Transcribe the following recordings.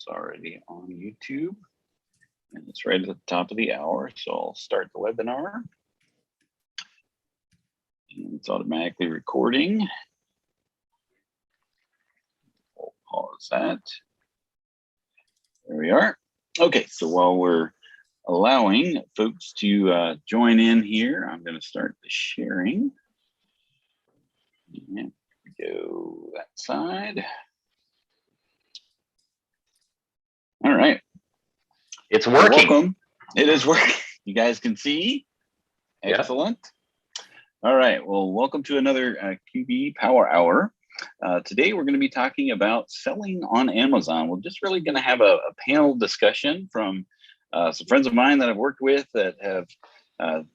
It's already on YouTube and it's right at the top of the hour. So I'll start the webinar. And it's automatically recording. We'll pause that. There we are. Okay, so while we're allowing folks to join in here, I'm going to start the sharing. And go that side. All right. It's working. Welcome. It is working. You guys can see? Excellent. Yep. All right. Well, welcome to another QB Power Hour. Today, we're going to be talking about selling on Amazon. We're just really going to have a panel discussion from some friends of mine that I've worked with that have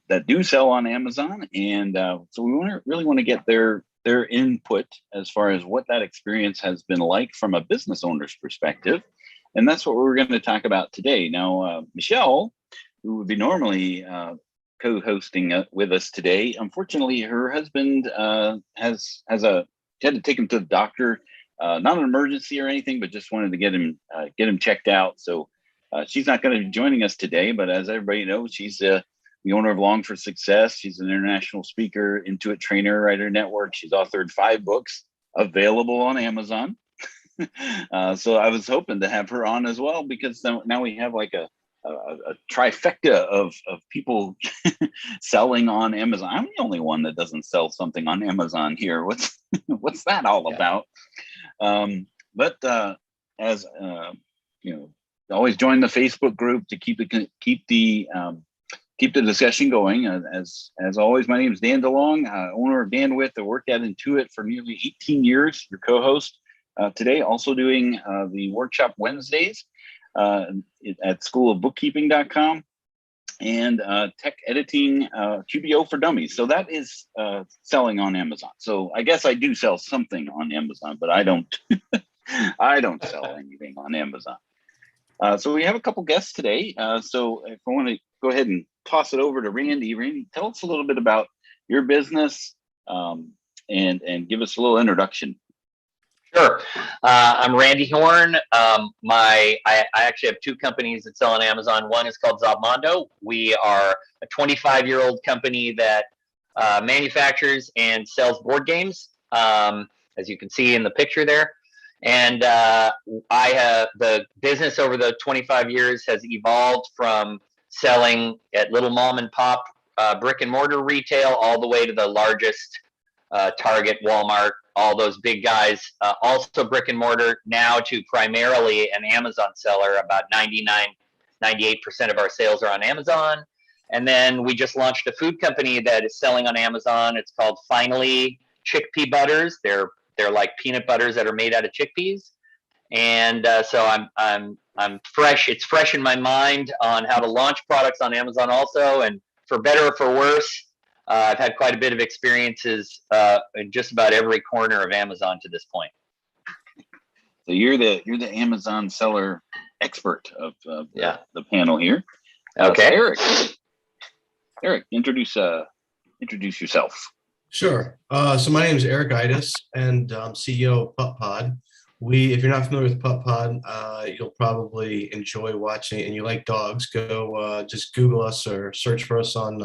that do sell on Amazon, and so we really want to get their input as far as what that experience has been like from a business owner's perspective, and that's what we're going to talk about today. Now, Michelle, who would be normally co-hosting with us today, unfortunately, her husband had to take him to the doctor, not an emergency or anything, but just wanted to get him checked out. So she's not going to be joining us today, but as everybody knows, she's the owner of Long for Success. She's an international speaker, Intuit trainer, writer network. She's authored 5 books available on Amazon. So I was hoping to have her on as well, because now we have like a trifecta of people selling on Amazon. I'm the only one that doesn't sell something on Amazon here. What's that all about? But as you know, always join the Facebook group to keep the discussion going. As always, my name is Dan DeLong, owner of Dan With. I worked at Intuit for nearly 18 years. Your co-host today, also doing the workshop Wednesdays at schoolofbookkeeping.com and tech editing QBO for dummies. So that is selling on Amazon. So I guess I do sell something on Amazon, but I don't I don't sell anything on Amazon. So we have a couple guests today. So if I want to go ahead and toss it over to Randy. Randy, tell us a little bit about your business and give us a little introduction. Sure. I'm Randy Horn. I actually have 2 companies that sell on Amazon. One is called Zobmondo. We are a 25-year-old company that manufactures and sells board games, as you can see in the picture there. And I have the business over the 25 years has evolved from selling at little mom and pop brick and mortar retail all the way to the largest Target, Walmart, all those big guys, also brick and mortar, now to primarily an Amazon seller. About 98% of our sales are on Amazon. And then we just launched a food company that is selling on Amazon. It's called Finally Chickpea Butters. They're like peanut butters that are made out of chickpeas. And so I'm fresh. It's fresh in my mind on how to launch products on Amazon also. And for better or for worse, I've had quite a bit of experiences in just about every corner of Amazon to this point. So you're the Amazon seller expert of the panel here. Okay, so Eric, introduce yourself. Sure. So my name is Eric Itis, and I'm CEO of PupPod. If you're not familiar with PupPod, you'll probably enjoy watching it, and you like dogs, go just Google us or search for us on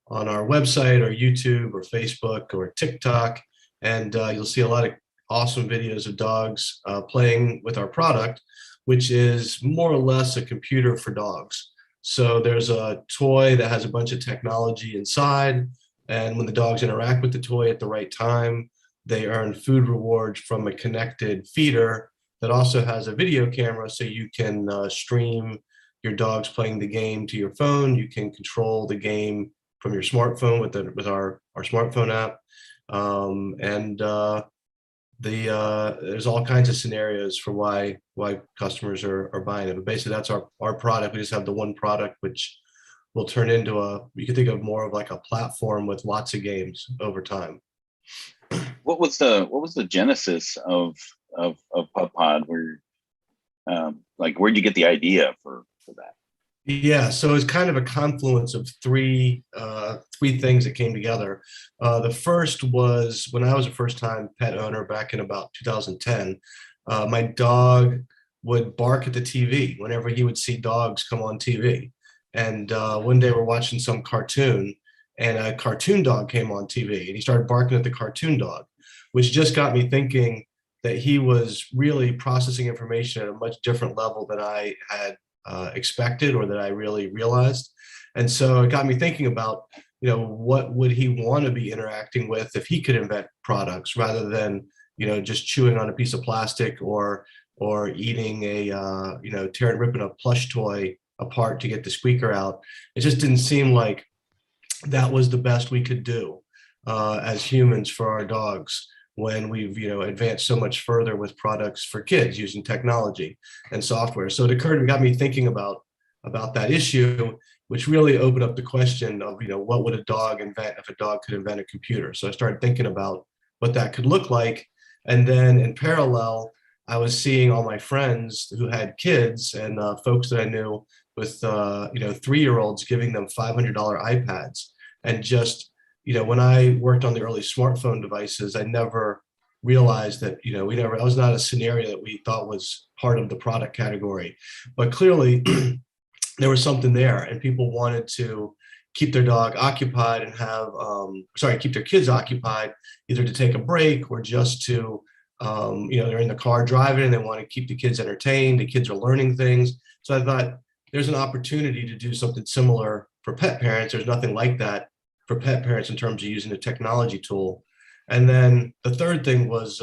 our website or YouTube or Facebook or TikTok, and you'll see a lot of awesome videos of dogs playing with our product, which is more or less a computer for dogs. So there's a toy that has a bunch of technology inside, and when the dogs interact with the toy at the right time, they earn food rewards from a connected feeder that also has a video camera, so you can stream your dogs playing the game to your phone. You can control the game from your smartphone with our smartphone app, there's all kinds of scenarios for why customers are buying it. But basically, that's our product. We just have the one product, which will turn into you could think of more of like a platform with lots of games over time. What was the genesis of PupPod? Where'd you get the idea for that? Yeah, so it's kind of a confluence of three things that came together. The first was when I was a first-time pet owner back in about 2010. My dog would bark at the TV whenever he would see dogs come on TV. And one day we're watching some cartoon, and a cartoon dog came on TV, and he started barking at the cartoon dog, which just got me thinking that he was really processing information at a much different level than I had expected or that I really realized. And so it got me thinking about, what would he want to be interacting with if he could invent products rather than, just chewing on a piece of plastic or eating ripping a plush toy apart to get the squeaker out. It just didn't seem like that was the best we could do as humans for our dogs when we've advanced so much further with products for kids using technology and software. So it got me thinking about that issue, which really opened up the question of what would a dog invent if a dog could invent a computer. So I started thinking about what that could look like, and then in parallel, I was seeing all my friends who had kids and folks that I knew with 3-year-olds giving them $500 iPads. And just when I worked on the early smartphone devices, I never realized that that was not a scenario that we thought was part of the product category, but clearly there was something there, and people wanted to keep their dog occupied and keep their kids occupied, either to take a break or just to they're in the car driving and they want to keep the kids entertained. The kids are learning things. So I thought there's an opportunity to do something similar for pet parents. There's nothing like that for pet parents in terms of using a technology tool. And then the third thing was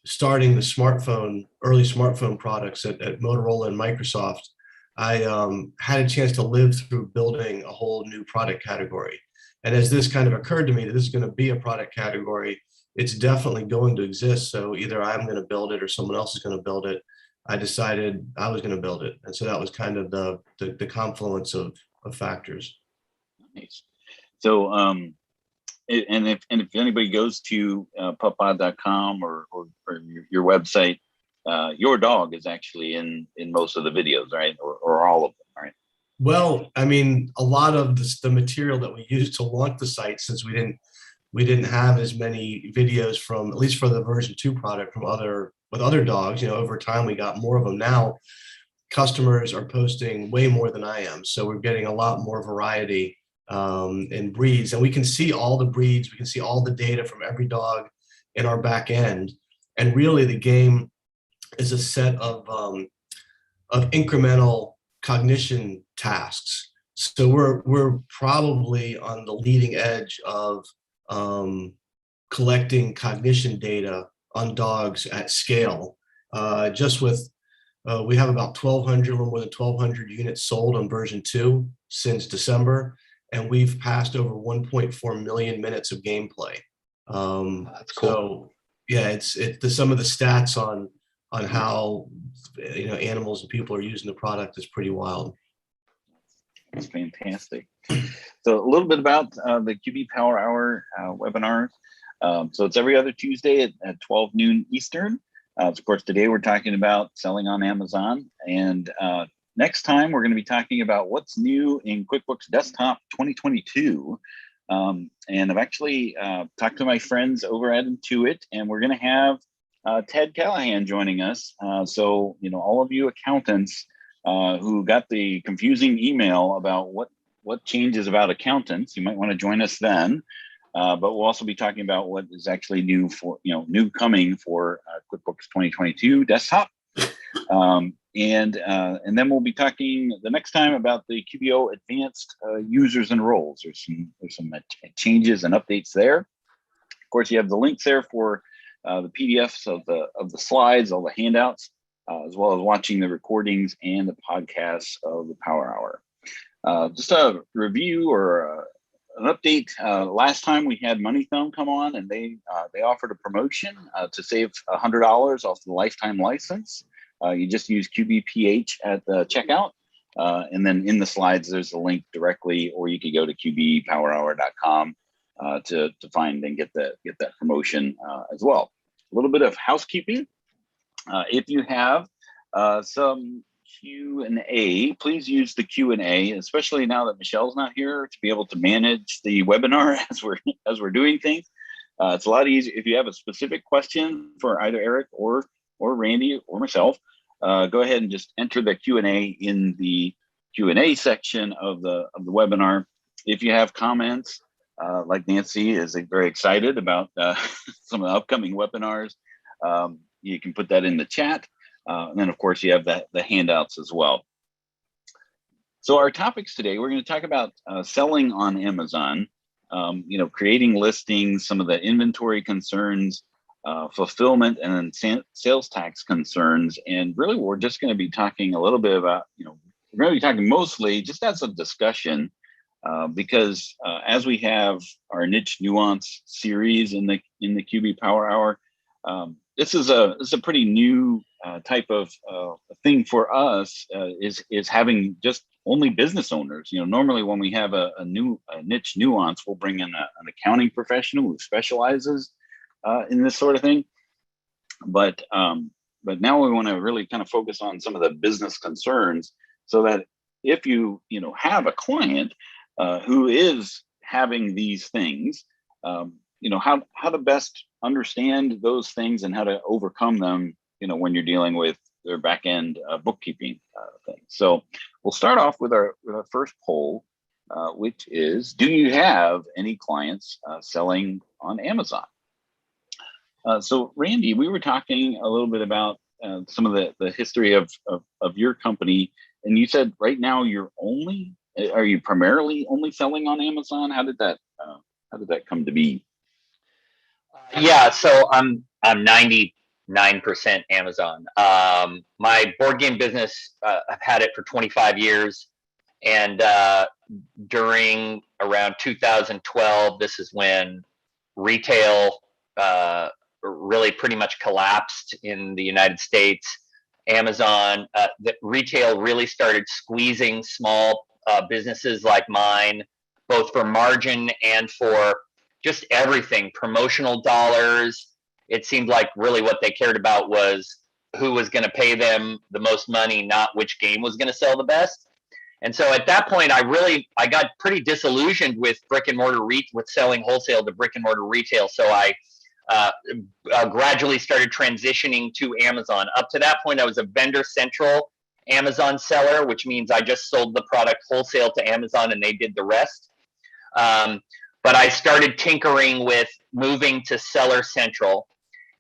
starting the early smartphone products at Motorola and Microsoft. I had a chance to live through building a whole new product category. And as this kind of occurred to me that this is going to be a product category, it's definitely going to exist. So either I'm going to build it or someone else is going to build it. I decided I was going to build it. And so that was kind of the confluence of factors. Nice. So, and if anybody goes to puppod.com or your website, your dog is actually in most of the videos, right? Or all of them, right? Well, I mean, a lot of the material that we used to launch the site, since we didn't have as many videos from, at least for the version 2 product, with other dogs. Over time we got more of them. Now customers are posting way more than I am, so we're getting a lot more variety in breeds, and we can see all the breeds. We can see all the data from every dog in our back end, and really the game is a set of incremental cognition tasks. So we're probably on the leading edge of collecting cognition data on dogs at scale. Just with we have about 1,200, more than 1,200 units sold on version 2 since December, and we've passed over 1.4 million minutes of gameplay. That's cool. So yeah, it's some of the stats on how animals and people are using the product is pretty wild. That's fantastic. So a little bit about the QB Power Hour webinars. So it's every other Tuesday at 12 noon Eastern. Of course, today we're talking about selling on Amazon. And next time we're going to be talking about what's new in QuickBooks Desktop 2022. And I've actually talked to my friends over at Intuit, and we're going to have Ted Callahan joining us. So, all of you accountants who got the confusing email about what changes about accountants, you might want to join us then. But we'll also be talking about what is actually new for, new coming for QuickBooks 2022 desktop. And then we'll be talking the next time about the QBO advanced users and roles. There's some changes and updates there. Of course, you have the links there for the PDFs of the slides, all the handouts, as well as watching the recordings and the podcasts of the Power Hour. Just a review or an update. Last time we had Money Thumb come on, and they offered a promotion to save $100 off the lifetime license. You just use QBPH at the checkout, and then in the slides there's a link directly, or you could go to qbpowerhour.com to find and get that promotion as well. A little bit of housekeeping. If you have some Q&A, please use the Q&A, especially now that Michelle's not here, to be able to manage the webinar as we're doing things. It's a lot easier if you have a specific question for either Eric or Randy or myself. go ahead and just enter the Q&A in the Q&A section of the webinar. If you have comments, like Nancy is very excited about some of the upcoming webinars, you can put that in the chat. And then, of course, you have the handouts as well. So our topics today, we're going to talk about selling on Amazon, creating listings, some of the inventory concerns, fulfillment, and then sales tax concerns. And really, we're just going to be talking a little bit about, we're going to be talking mostly just as a discussion, because as we have our niche nuance series in the QB Power Hour, this is a pretty new type of thing for us, is having just only business owners. Normally when we have a niche nuance, we'll bring in an accounting professional who specializes in this sort of thing. But now we want to really kind of focus on some of the business concerns, so that if you have a client who is having these things, how to best understand those things and how to overcome them, when you're dealing with their back end bookkeeping things. So we'll start off with our first poll, which is, do you have any clients selling on Amazon? So Randy, we were talking a little bit about some of the history of your company, and you said right now are you primarily only selling on Amazon? How did that come to be? Yeah, so I'm 99% Amazon. My board game business, I've had it for 25 years, and during around 2012, this is when retail really pretty much collapsed in the United States. Amazon, the retail really started squeezing small businesses like mine, both for margin and for just everything, promotional dollars. It seemed like really what they cared about was who was going to pay them the most money, not which game was going to sell the best. And so at that point, I got pretty disillusioned with brick and mortar with selling wholesale to brick and mortar retail. So I gradually started transitioning to Amazon. Up to that point, I was a vendor central Amazon seller, which means I just sold the product wholesale to Amazon and they did the rest. But I started tinkering with moving to seller central,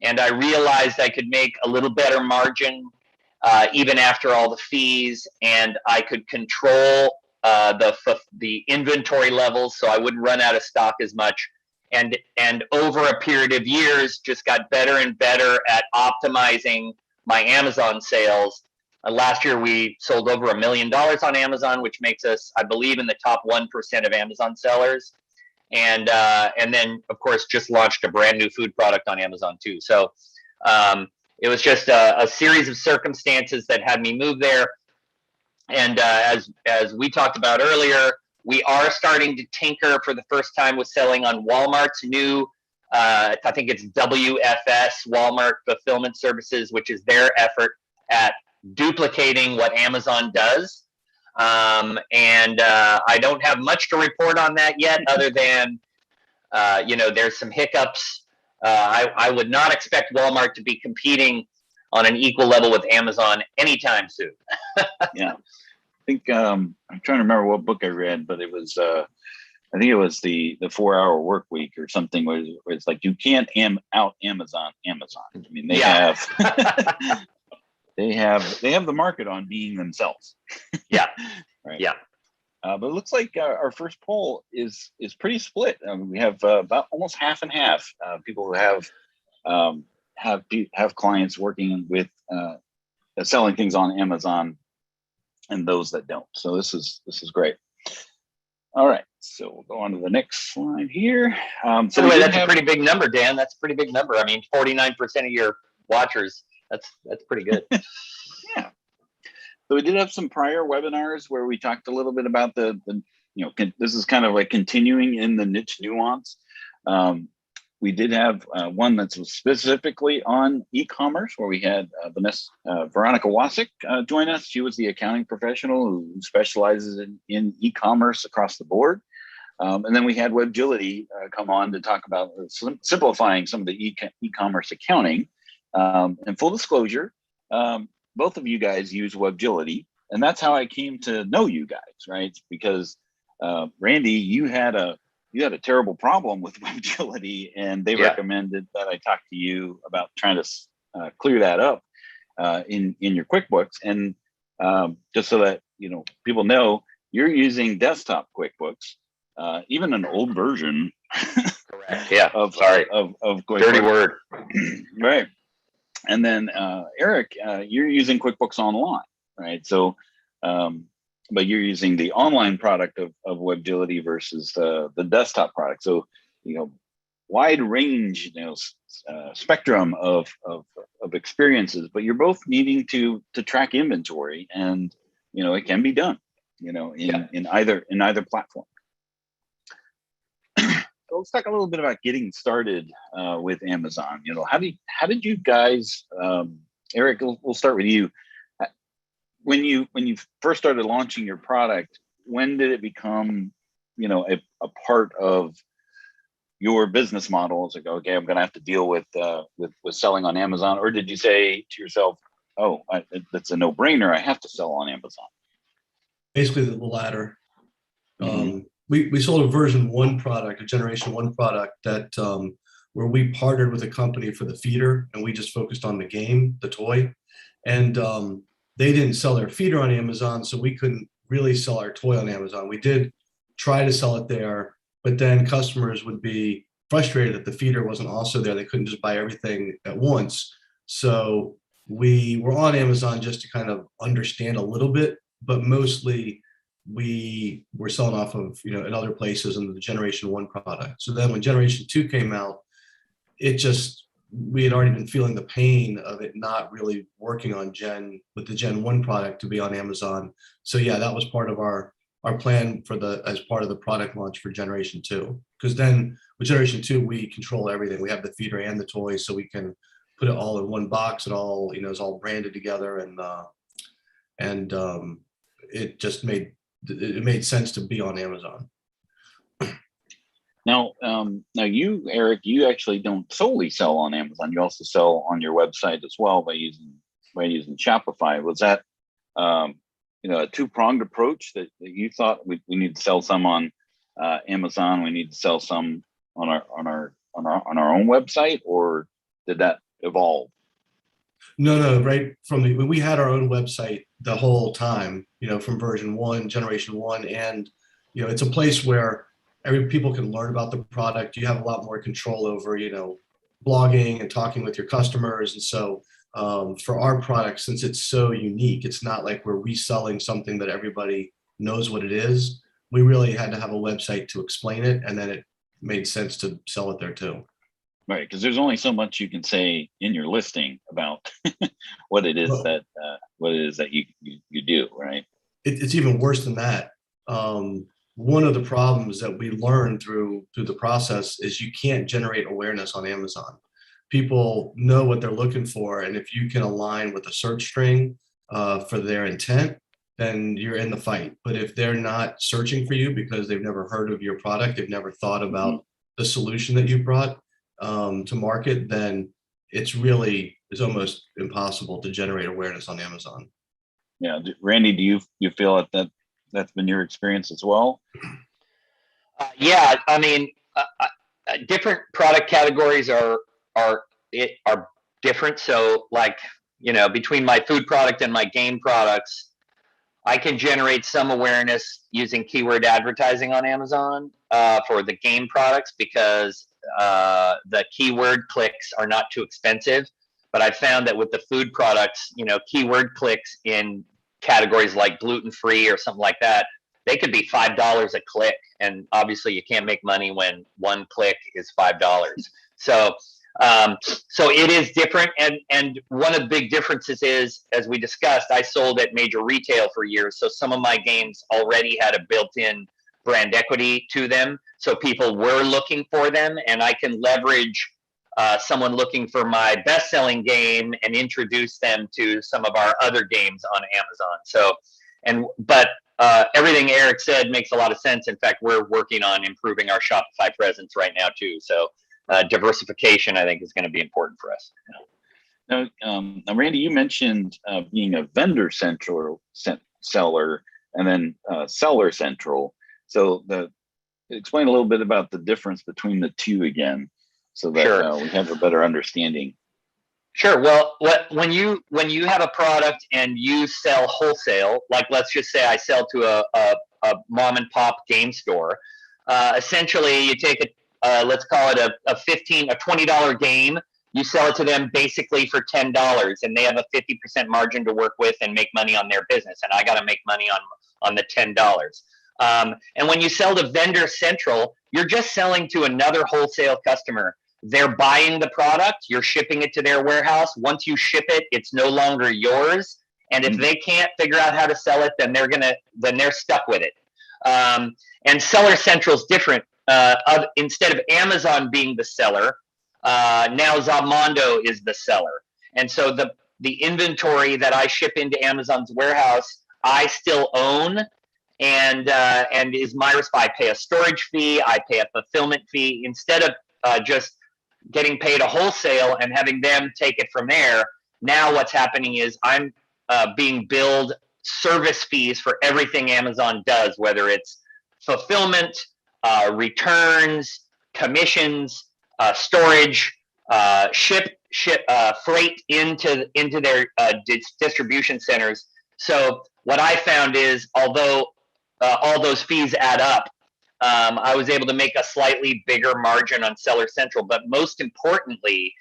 and I realized I could make a little better margin even after all the fees, and I could control the inventory levels, so I wouldn't run out of stock as much. And over a period of years, just got better and better at optimizing my Amazon sales. Last year, we sold over $1 million on Amazon, which makes us, I believe, in the top 1% of Amazon sellers. And then, of course, just launched a brand new food product on Amazon too. So it was just a series of circumstances that had me move there. And as we talked about earlier, we are starting to tinker for the first time with selling on Walmart's new, I think it's WFS, Walmart Fulfillment Services, which is their effort at duplicating what Amazon does. And I don't have much to report on that yet, other than, there's some hiccups. I would not expect Walmart to be competing on an equal level with Amazon anytime soon. Yeah. I think I'm trying to remember what book I read, but it was I think it was the 4-Hour Work Week or something, where it's like you can't out Amazon. I mean, they have they have the market on being themselves. Yeah. Right. Yeah. But it looks like our first poll is pretty split. We have about almost half and half people who have clients working with selling things on Amazon, and those that don't. So this is great. All right, so we'll go on to the next slide here. So anyway, that's a pretty big number, Dan. That's a pretty big number. I mean, 49% of your watchers. That's pretty good. Yeah. So we did have some prior webinars where we talked a little bit about this is kind of like continuing in the niche nuance. We did have one that's specifically on e-commerce, where we had Veronica Wasik join us. She was the accounting professional who specializes in e-commerce across the board. And then we had Webgility come on to talk about simplifying some of the e-commerce accounting. And full disclosure, both of you guys use Webgility, and that's how I came to know you guys, right? Because Randy, you had a terrible problem with Webgility, and they recommended that I talk to you about trying to clear that up in your QuickBooks. And just so that people know, you're using desktop QuickBooks, even an old version. Correct. Yeah. Of QuickBooks. Dirty word. Right. And then Eric, you're using QuickBooks Online, right? So, but you're using the online product of Webgility versus the desktop product. So, wide range, spectrum of experiences, but you're both needing to track inventory, and it can be done, in either platform. So let's talk a little bit about getting started with Amazon. How did you guys, Eric? We'll start with you. When you first started launching your product, when did it become, a part of your business model? It's like, okay, I'm going to have to deal with selling on Amazon, or did you say to yourself, oh, that's a no-brainer, I have to sell on Amazon? Basically, the latter. We sold a version 1 product, a generation 1 product that where we partnered with a company for the feeder, and we just focused on the game, the toy, and they didn't sell their feeder on Amazon, so we couldn't really sell our toy on Amazon. We did try to sell it there, but then customers would be frustrated that the feeder wasn't also there. They couldn't just buy everything at once. So we were on Amazon just to kind of understand a little bit, but mostly we were selling off of, in other places in the generation 1 product. So then when generation 2 came out, we had already been feeling the pain of it not really working on with the Gen 1 product to be on Amazon. So yeah, that was part of our plan as part of the product launch for generation 2. Because then with generation 2, we control everything. We have the feeder and the toy, so we can put it all in one box. It all, is all branded together, and it just made sense to be on Amazon. Now you, Eric, you actually don't solely sell on Amazon. You also sell on your website as well by using Shopify. Was that a two-pronged approach that you thought we need to sell some on Amazon, we need to sell some on our own website, or did that evolve? No, right from we had our own website the whole time, from version 1, generation 1, and it's a place where people can learn about the product. You have a lot more control over, blogging and talking with your customers. And so for our product, since it's so unique, it's not like we're reselling something that everybody knows what it is. We really had to have a website to explain it, and then it made sense to sell it there too. Right, because there's only so much you can say in your listing about what it is that you do, right? It's even worse than that. One of the problems that we learned through the process is you can't generate awareness on Amazon. People know what they're looking for, and if you can align with a search string for their intent, then you're in the fight. But if they're not searching for you because they've never heard of your product, they've never thought about the solution that you brought to market, then it's almost impossible to generate awareness on Amazon. Yeah, Randy, do you feel that's been your experience as well? Yeah, I mean, different product categories are different. So, like, between my food product and my game products, I can generate some awareness using keyword advertising on Amazon for the game products, because the keyword clicks are not too expensive. But I found that with the food products, keyword clicks in categories like gluten-free or something like that, they could be $5 a click, and obviously you can't make money when one click is $5. So it is different, and one of the big differences is, as we discussed, I sold at major retail for years, so some of my games already had a built-in brand equity to them, so people were looking for them, and I can leverage someone looking for my best-selling game and introduce them to some of our other games on Amazon. So, but everything Eric said makes a lot of sense. In fact, we're working on improving our Shopify presence right now too. So diversification, I think, is going to be important for us. Now, Randy, you mentioned being a vendor central seller and then seller central. So explain a little bit about the difference between the two again, so that Sure. we have a better understanding. Sure. Well, when you have a product and you sell wholesale, like let's just say I sell to a mom and pop game store, essentially you take let's call it a $20 game. You sell it to them basically for $10, and they have a 50% margin to work with and make money on their business, and I got to make money on the $10. And when you sell to Vendor Central, you're just selling to another wholesale customer. They're buying the product, you're shipping it to their warehouse. Once you ship it, it's no longer yours. And if they can't figure out how to sell it, then they're stuck with it. And Seller Central is different. Instead of Amazon being the seller, now Zobmondo is the seller. And so the inventory that I ship into Amazon's warehouse, I still own, and is my response. I pay a storage fee, I pay a fulfillment fee, instead of just getting paid a wholesale and having them take it from there. Now what's happening is I'm being billed service fees for everything Amazon does, whether it's fulfillment, returns, commissions, storage, freight into their distribution centers. So what I found is, although all those fees add up, I was able to make a slightly bigger margin on Seller Central. But most importantly,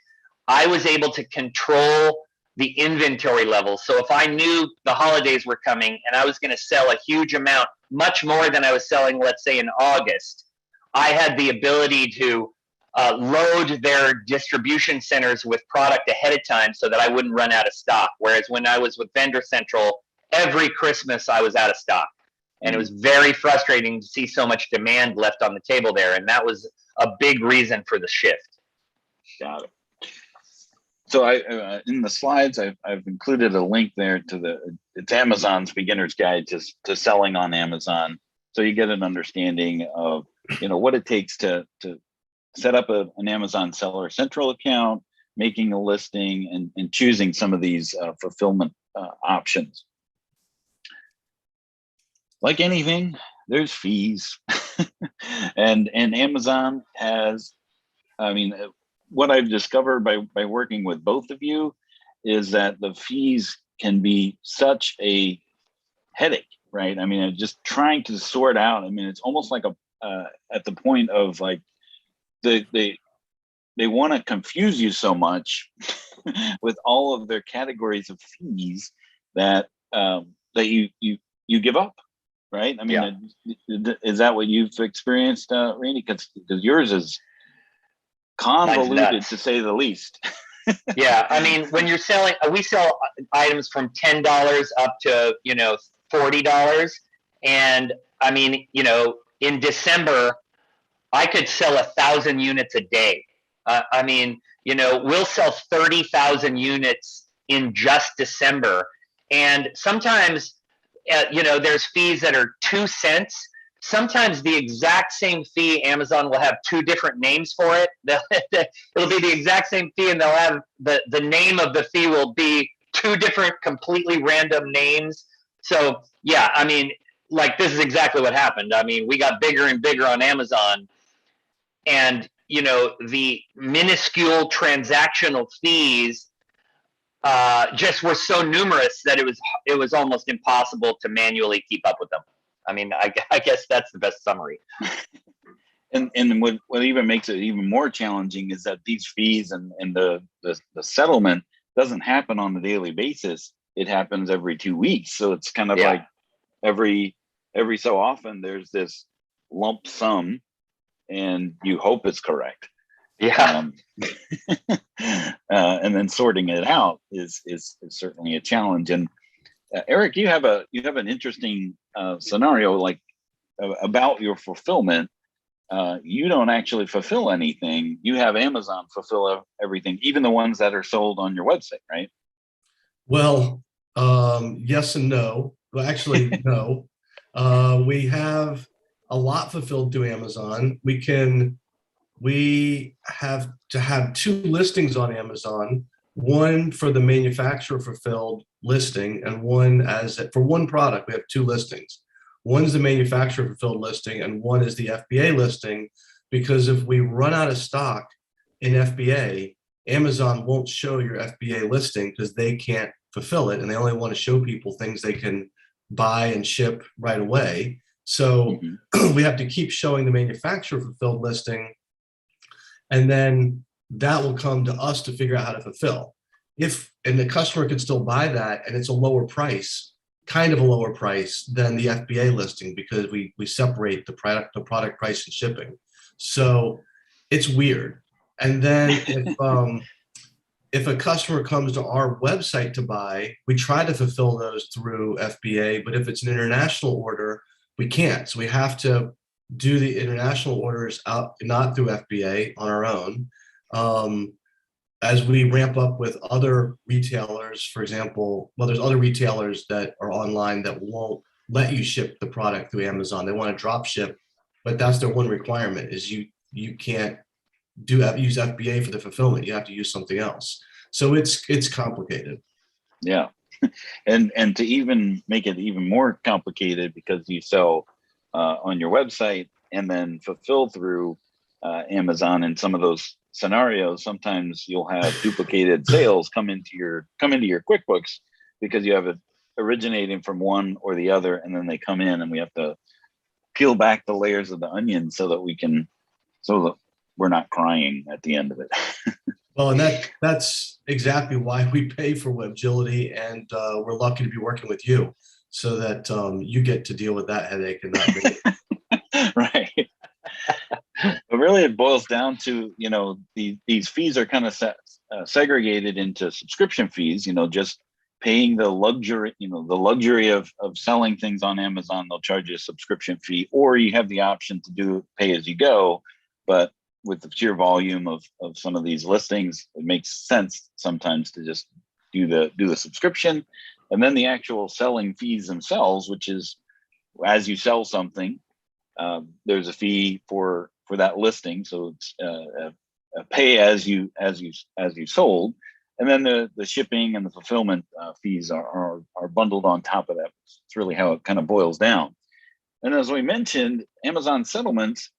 I was able to control the inventory levels. So if I knew the holidays were coming and I was going to sell a huge amount, much more than I was selling, let's say in August, I had the ability to load their distribution centers with product ahead of time so that I wouldn't run out of stock. Whereas when I was with Vendor Central, every Christmas I was out of stock. And it was very frustrating to see so much demand left on the table there. And that was a big reason for the shift. Got it. So in the slides, I've included a link there to it's Amazon's beginner's guide to selling on Amazon. So you get an understanding of, what it takes to set up an Amazon Seller Central account, making a listing, and choosing some of these fulfillment options. Like anything, there's fees. and Amazon has, what I've discovered by working with both of you is that the fees can be such a headache, right? Just trying to sort out, it's almost like at the point of like, they want to confuse you so much with all of their categories of fees that you give up. Right? Is that what you've experienced, Randy? Because yours is convoluted, to say the least. Yeah, when you're selling, we sell items from $10 up to $40, and in December, I could sell 1,000 units a day. We'll sell 30,000 units in just December, and sometimes. There's fees that are 2 cents. Sometimes the exact same fee, Amazon will have 2 different names for it. It'll be the exact same fee, and they'll have the name of the fee will be 2 different completely random names. So yeah, this is exactly what happened. We got bigger and bigger on Amazon, and the minuscule transactional fees just were so numerous that it was almost impossible to manually keep up with them. I guess that's the best summary. And what even makes it even more challenging is that these fees and the settlement doesn't happen on a daily basis. It happens every 2 weeks. So it's kind of like every so often there's this lump sum, and you hope it's correct. Yeah. And then sorting it out is certainly a challenge. And Eric, you have an interesting scenario, like about your fulfillment. You don't actually fulfill anything. You have Amazon fulfill everything, even the ones that are sold on your website, right? Well, yes and no. Well, actually, no. We have a lot fulfilled through Amazon. We have to have 2 listings on Amazon one for the manufacturer fulfilled listing and one for one product. We have two listings. One's the manufacturer fulfilled listing and one is the FBA listing, because if we run out of stock in FBA, Amazon won't show your FBA listing because they can't fulfill it, and they only want to show people things they can buy and ship right away. So we have to keep showing the manufacturer fulfilled listing, and then that will come to us to figure out how to fulfill. And the customer can still buy that, and it's a lower price, kind of a lower price than the FBA listing, because we separate the product price and shipping. So it's weird. And then if a customer comes to our website to buy, we try to fulfill those through FBA, but if it's an international order, we can't. So we have to do the international orders out, not through FBA, on our own. As we ramp up with other retailers, for example, well, there's other retailers that are online that won't let you ship the product through Amazon. They want to drop ship, but that's their one requirement, is you can't use FBA for the fulfillment. You have to use something else. So it's complicated. Yeah. And to even make it even more complicated, because you sell on your website and then fulfill through Amazon, in some of those scenarios, sometimes you'll have duplicated sales come into your QuickBooks because you have it originating from one or the other, and then they come in, and we have to peel back the layers of the onion so that we're not crying at the end of it. Well, and that's exactly why we pay for Webgility, and we're lucky to be working with you, so that you get to deal with that headache and not me. Right. But really, it boils down to, these fees are kind of segregated into subscription fees, just paying the luxury of selling things on Amazon. They'll charge you a subscription fee, or you have the option to do pay as you go. But with the sheer volume of some of these listings, it makes sense sometimes to just do the subscription, and then the actual selling fees themselves, which is, as you sell something, there's a fee for that listing. So it's a pay as you sold, and then the shipping and the fulfillment fees are bundled on top of that. It's really how it kind of boils down. And as we mentioned, Amazon settlements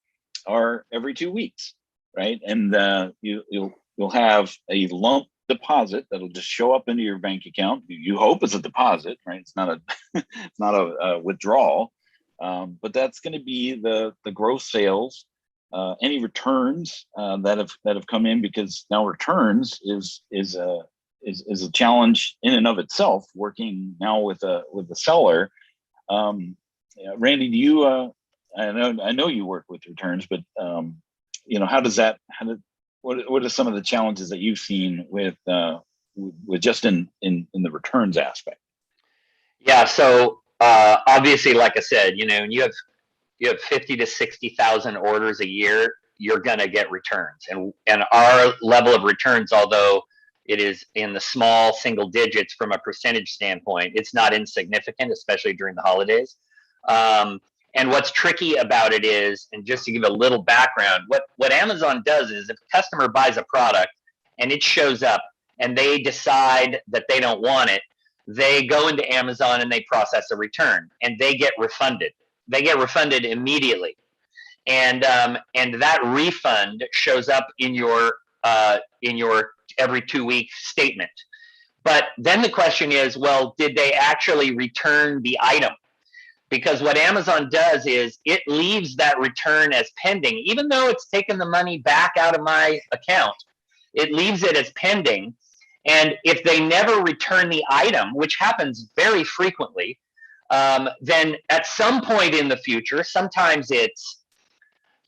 are every 2 weeks, right? And you'll have a lump deposit that'll just show up into your bank account. You hope it's a deposit, right? It's not a withdrawal, but that's going to be the gross sales, any returns that have come in, because now returns is a challenge in and of itself. Working now with the seller, Randy, do you? I know you work with returns, but what are some of the challenges that you've seen with just in the returns aspect? Yeah. So obviously, like I said, you have 50 to 60,000 orders a year, you're going to get returns. And our level of returns, although it is in the small single digits from a percentage standpoint, it's not insignificant, especially during the holidays. And what's tricky about it is, and just to give a little background, what Amazon does is, if a customer buys a product and it shows up and they decide that they don't want it, they go into Amazon and they process a return, and they get refunded. They get refunded immediately. And that refund shows up in your every 2 week statement. But then the question is, well, did they actually return the item? Because what Amazon does is it leaves that return as pending, even though it's taken the money back out of my account. It leaves it as pending. And if they never return the item, which happens very frequently, then at some point in the future, sometimes it's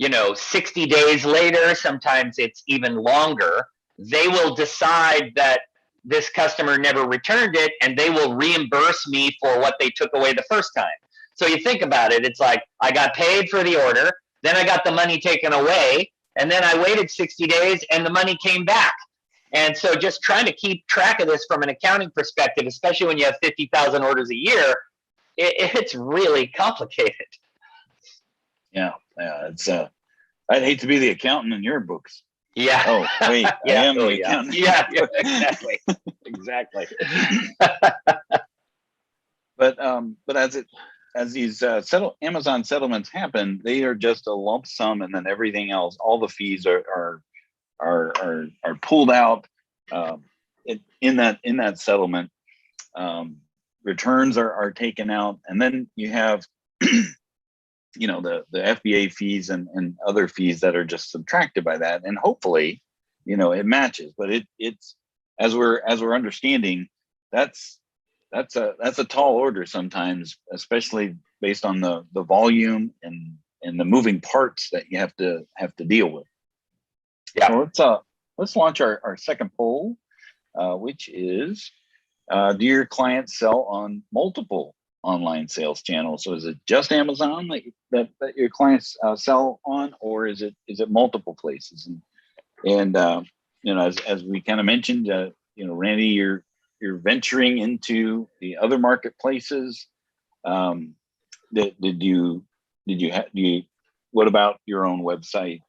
60 days later, sometimes it's even longer, they will decide that this customer never returned it, and they will reimburse me for what they took away the first time. So you think about it, it's like, I got paid for the order, then I got the money taken away, and then I waited 60 days and the money came back. And so just trying to keep track of this from an accounting perspective, especially when you have 50,000 orders a year, it's really complicated. Yeah, it's I'd hate to be the accountant in your books. Yeah. Oh, wait, I am the yeah. accountant. Yeah, exactly. Exactly. But as these Amazon settlements happen, they are just a lump sum, and then everything else, all the fees are pulled out in that settlement. Returns are taken out, and then you have the FBA fees and other fees that are just subtracted by that, and hopefully it matches. But it's as we're understanding, that's a tall order sometimes, especially based on the volume and the moving parts that you have to deal with. Yeah. So let's launch our second poll, which is, do your clients sell on multiple online sales channels? So is it just Amazon that your clients sell on, or is it multiple places? And as we kind of mentioned, Randy, you're venturing into the other marketplaces. What about your own website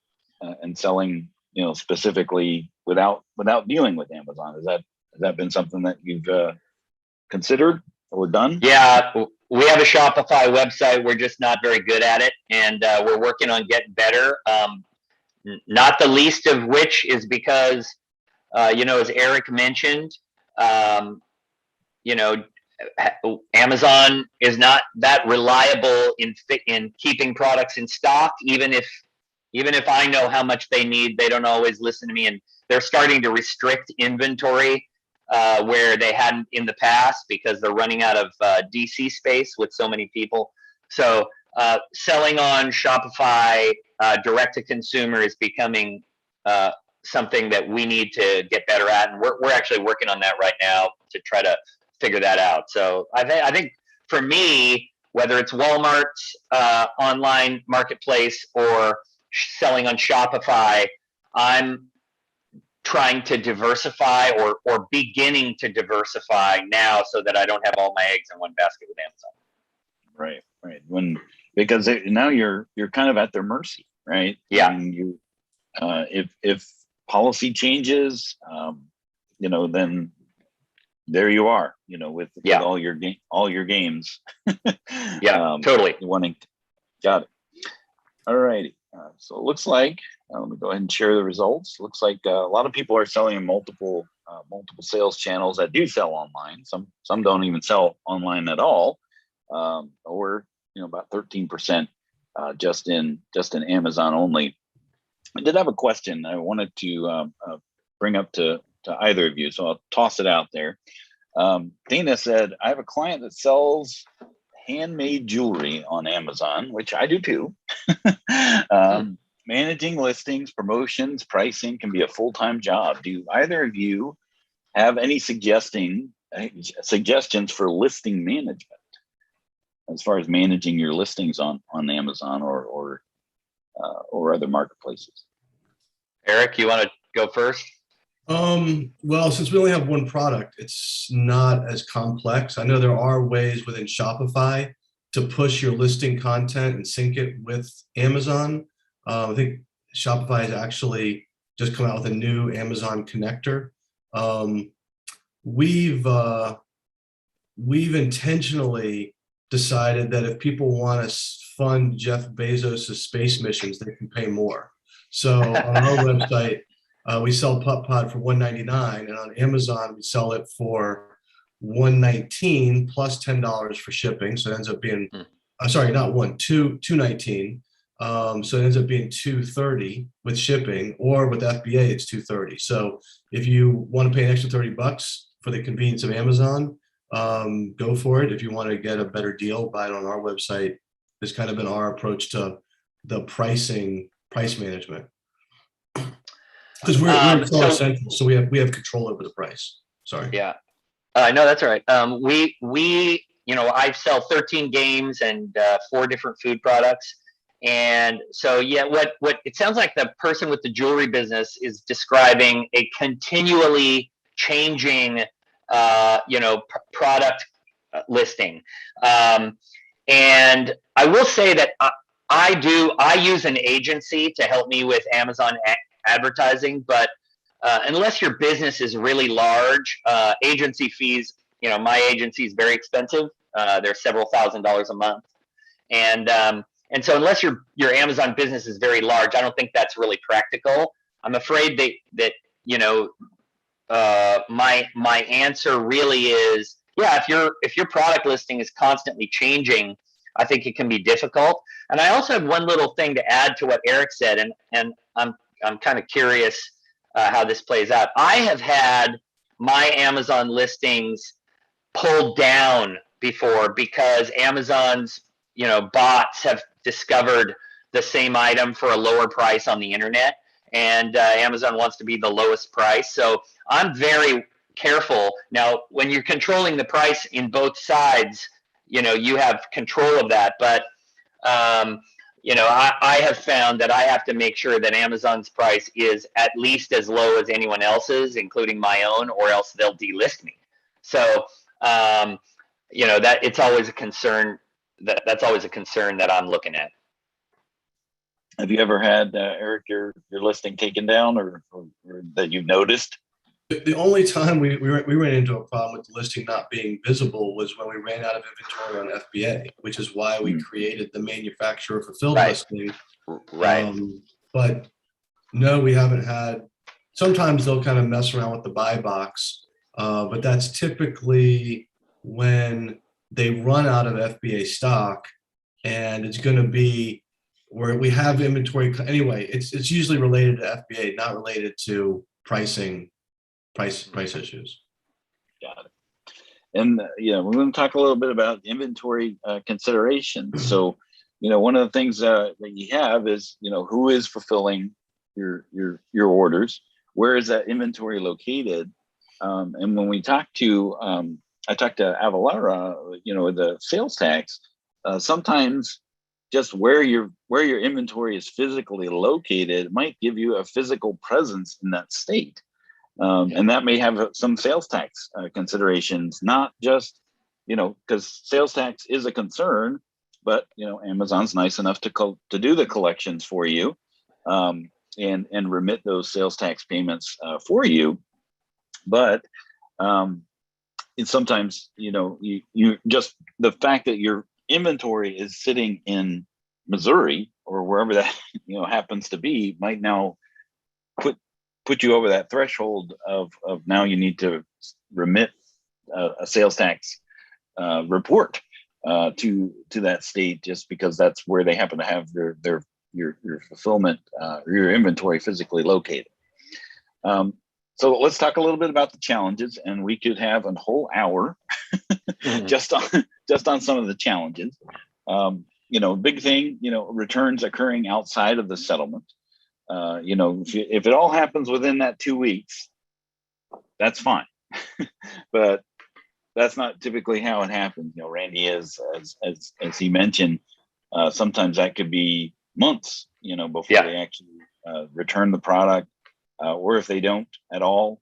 and selling, specifically without dealing with Amazon? Has that been something that you've considered or done? Yeah, we have a Shopify website. We're just not very good at it, and we're working on getting better. Not the least of which is because, as Eric mentioned, Amazon is not that reliable in keeping products in stock. Even if I know how much they need, they don't always listen to me, and they're starting to restrict inventory where they hadn't in the past because they're running out of DC space with so many people. So selling on Shopify direct to consumer is becoming something that we need to get better at, and we're actually working on that right now to try to figure that out. So I think for me, whether it's Walmart's online marketplace or selling on Shopify, I'm trying to diversify or beginning to diversify now so that I don't have all my eggs in one basket with Amazon. Right. Because now you're kind of at their mercy, right? Yeah. And if policy changes, then there you are, with all your games. Yeah, totally. Got it. All righty. So it looks like, let me go ahead and share the results. Looks like a lot of people are selling in multiple sales channels that do sell online. Some don't even sell online at all, or about 13% just in Amazon only. I did have a question I wanted to bring up to either of you, so I'll toss it out there. Dana said, I have a client that sells handmade jewelry on Amazon, which I do too. Managing listings, promotions, pricing can be a full-time job. Do either of you have any suggestions for listing management as far as managing your listings on Amazon or other marketplaces? Eric, you want to go first? Well, since we only have one product, it's not as complex. I know there are ways within Shopify to push your listing content and sync it with Amazon. I think Shopify has actually just come out with a new Amazon connector. We've intentionally decided that if people want to fund Jeff Bezos' space missions, they can pay more. So on our website, we sell PuttPod for $199, and on Amazon we sell it for $119 plus $10 for shipping. So it ends up being, $219. So it ends up being $230 with shipping, or with FBA it's $230. So if you want to pay an extra $30 for the convenience of Amazon, go for it. If you want to get a better deal, buy it on our website. It's kind of been our approach to the price management. Because we're seller central, so we have control over the price. Sorry. Yeah. No, that's all right. I sell 13 games and 4 different food products. And so, what it sounds like the person with the jewelry business is describing a continually changing, product listing. And I will say that I use an agency to help me with Amazon advertising, but unless your business is really large, agency fees, my agency is very expensive. They're several $1,000s a month. And so unless your Amazon business is very large, I don't think that's really practical. I'm afraid that my answer really is, yeah, if your product listing is constantly changing, I think it can be difficult. And I also have one little thing to add to what Eric said, and I'm kind of curious how this plays out. I have had my Amazon listings pulled down before because Amazon's bots have discovered the same item for a lower price on the internet, and Amazon wants to be the lowest price. So I'm very careful. Now, when you're controlling the price in both sides, you have control of that. But, I have found that I have to make sure that Amazon's price is at least as low as anyone else's, including my own, or else they'll delist me. So, that it's always a concern. That's always a concern that I'm looking at. Have you ever had, Eric, your listing taken down or that you've noticed? The only time we ran into a problem with the listing not being visible was when we ran out of inventory on FBA, which is why we created the manufacturer fulfilled listing. Right. But no, we haven't had. Sometimes they'll kind of mess around with the buy box, but that's typically when they run out of FBA stock, and it's going to be where we have inventory. Anyway, it's usually related to FBA, not related to price issues. Got it. And we're going to talk a little bit about inventory considerations. So, one of the things that you have is, who is fulfilling your orders? Where is that inventory located? And when we talk to, I talked to Avalara, the sales tax. Sometimes just where your inventory is physically located might give you a physical presence in that state. And that may have some sales tax considerations, not just, because sales tax is a concern, but, Amazon's nice enough to do the collections for you and remit those sales tax payments for you. But it's sometimes, you just the fact that your inventory is sitting in Missouri or wherever that, happens to be might now put you over that threshold of now you need to remit a sales tax report to that state, just because that's where they happen to have your fulfillment your inventory physically located. So let's talk a little bit about the challenges, and we could have a whole hour just on some of the challenges. Big thing, returns occurring outside of the settlement. If it all happens within that 2 weeks, that's fine. But that's not typically how it happens. Randy, as he mentioned, sometimes that could be months, before they actually return the product, or if they don't at all,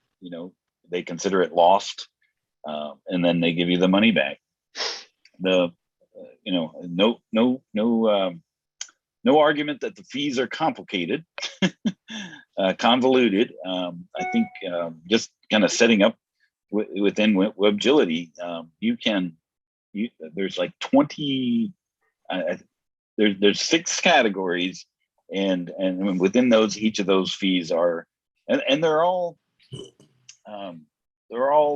they consider it lost, and then they give you the money back. No argument that the fees are complicated, convoluted. I think just kind of setting up within Webgility, there's like 20, there's 6 categories, and within those, each of those fees are, and they're all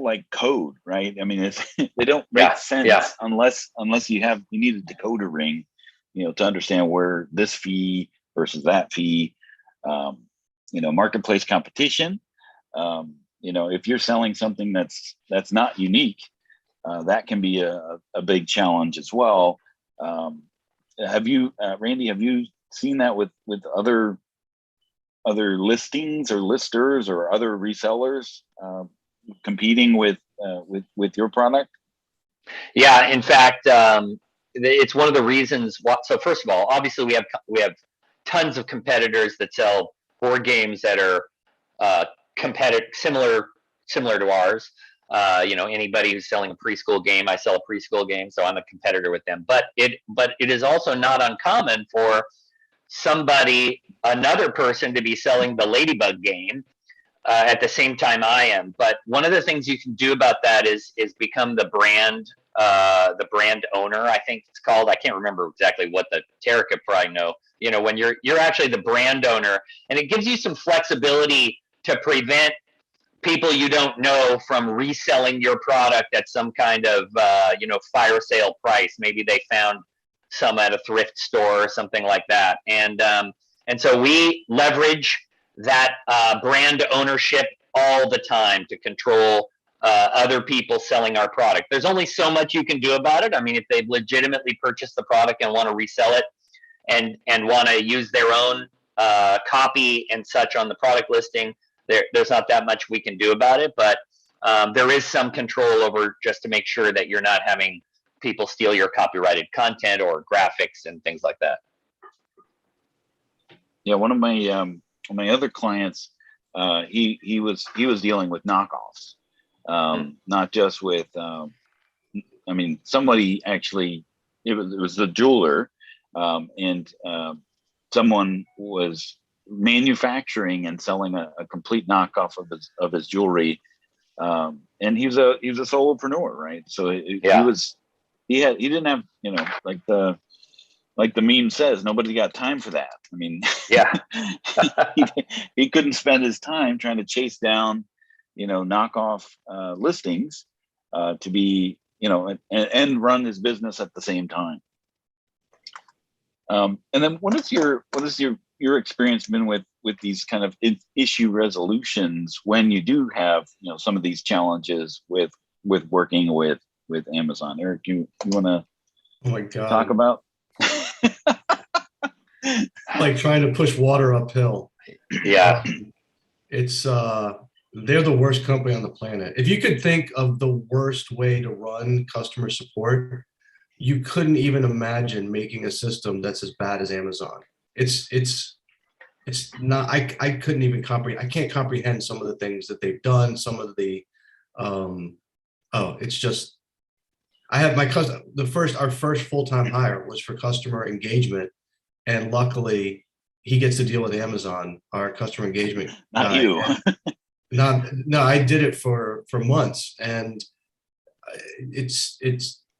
like code, right? I mean, they don't make sense unless you need a decoder ring, to understand where this fee versus that fee, marketplace competition. If you're selling something that's not unique, that can be a big challenge as well. Have you, Randy, have you seen that with other listings or listers or other resellers competing with your product? Yeah, in fact, it's one of the reasons. So first of all, obviously we have tons of competitors that sell board games that are similar to ours. Anybody who's selling a preschool game, I sell a preschool game, so I'm a competitor with them. But it is also not uncommon for another person to be selling the Ladybug game at the same time I am. But one of the things you can do about that is become the brand owner, I think it's called. I can't remember exactly what Tara could probably know. You know, when you're actually the brand owner, and it gives you some flexibility to prevent people you don't know from reselling your product at some kind of fire sale price. Maybe they found some at a thrift store or something like that, and so we leverage that brand ownership all the time to control other people selling our product. There's only so much you can do about it. I mean, if they've legitimately purchased the product and want to resell it and want to use their own copy and such on the product listing, there's not that much we can do about it. But there is some control over, just to make sure that you're not having people steal your copyrighted content or graphics and things like that. Yeah, one of my other clients, he was dealing with knockoffs, not just with. I mean, somebody actually, it was the jeweler, and someone was manufacturing and selling a complete knockoff of his jewelry, and he was a solopreneur, right? So he didn't have, like the meme says, nobody got time for that. I mean, yeah, he couldn't spend his time trying to chase down, knockoff listings to be, and run his business at the same time. And then what is your experience been with these kind of issue resolutions when you do have, some of these challenges with working with Amazon? Eric, you want to talk about? Like trying to push water uphill. Yeah. It's they're the worst company on the planet. If you could think of the worst way to run customer support, you couldn't even imagine making a system that's as bad as Amazon. It's not, I couldn't even comprehend. I can't comprehend some of the things that they've done, some of the it's just, I have our first full-time hire was for customer engagement, and luckily he gets to deal with Amazon, our customer engagement. Not you. No, I did it for months, and it's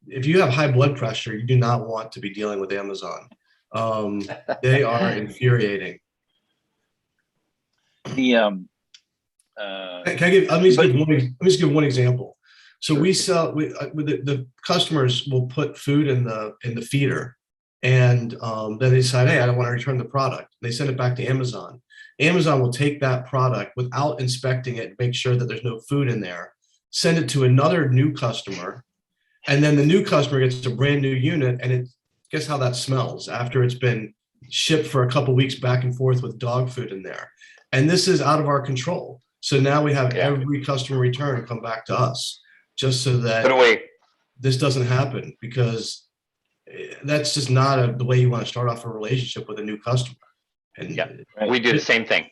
if you have high blood pressure, you do not want to be dealing with Amazon. They are infuriating. Let me just give one example. So sure. We sell, the customers will put food in the feeder, and then they decide, hey, I don't want to return the product. They send it back to Amazon. Amazon will take that product without inspecting it, make sure that there's no food in there, send it to another new customer, and then the new customer gets a brand new unit, and guess how that smells after it's been shipped for a couple weeks back and forth with dog food in there. And this is out of our control. So now we have every customer return come back to us, just so that this doesn't happen, because that's just not the way you want to start off a relationship with a new customer. And we do the same thing.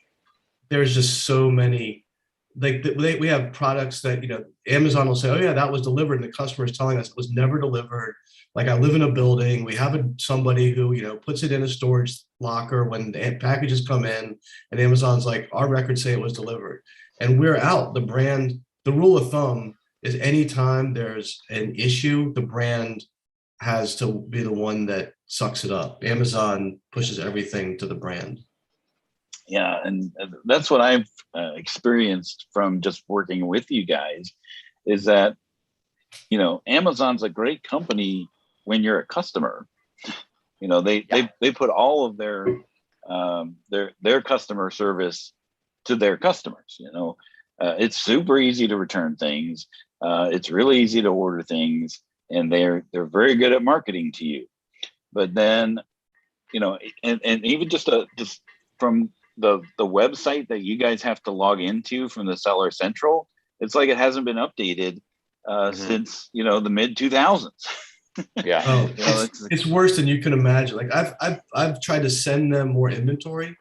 There's just so many, we have products that, Amazon will say, oh yeah, that was delivered. And the customer is telling us it was never delivered. Like, I live in a building, we have somebody who, puts it in a storage locker when the packages come in, and Amazon's like, our records say it was delivered. And we're out. The rule of thumb is anytime there's an issue, the brand has to be the one that sucks it up. Amazon pushes everything to the brand. Yeah, and that's what I've experienced from just working with you guys, is that, Amazon's a great company when you're a customer. They put all of their customer service to their customers. It's super easy to return things. It's really easy to order things, and they're very good at marketing to you. But then, and even just from the website that you guys have to log into from the Seller Central, it's like it hasn't been updated since the mid 2000s. Yeah. Oh, it's worse than you can imagine. Like, I've tried to send them more inventory,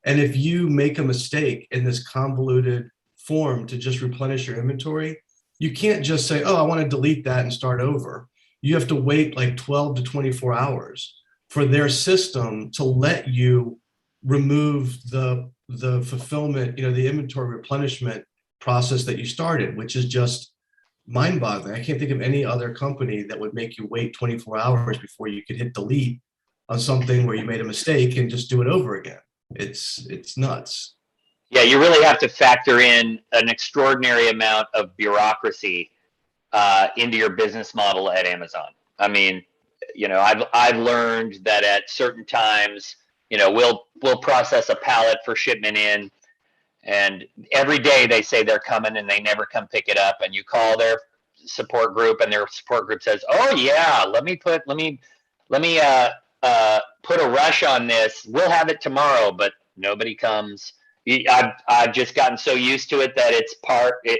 and if you make a mistake in this convoluted form to just replenish your inventory, you can't just say, oh, I want to delete that and start over. You have to wait like 12 to 24 hours for their system to let you remove the fulfillment, the inventory replenishment process that you started, which is just mind-boggling. I can't think of any other company that would make you wait 24 hours before you could hit delete on something where you made a mistake and just do it over again. It's nuts. Yeah, you really have to factor in an extraordinary amount of bureaucracy into your business model at Amazon. I mean, I've learned that at certain times, we'll process a pallet for shipment in, and every day they say they're coming and they never come pick it up. And you call their support group, and their support group says, "Oh yeah, let me put a rush on this. We'll have it tomorrow," but nobody comes. I've just gotten so used to it that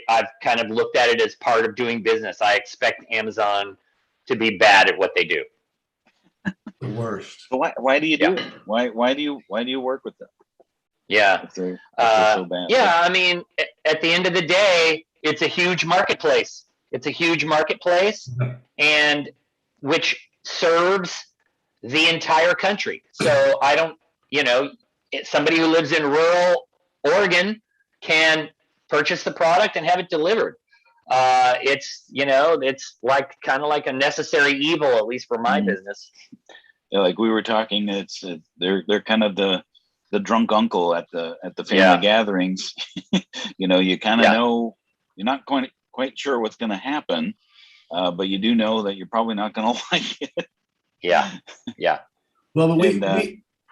I've kind of looked at it as part of doing business. I expect Amazon to be bad at what they do. The worst. So why do you do it? Why do you work with them? Yeah. If they're so bad. Yeah. I mean, at the end of the day, it's a huge marketplace. And which serves the entire country. So I don't, somebody who lives in rural Oregon can purchase the product and have it delivered. It's like kind of like a necessary evil, at least for my business. Yeah, like we were talking, they're kind of the drunk uncle at the family gatherings. You kind of know you're not quite sure what's going to happen, but you do know that you're probably not going to like it. Yeah. Well,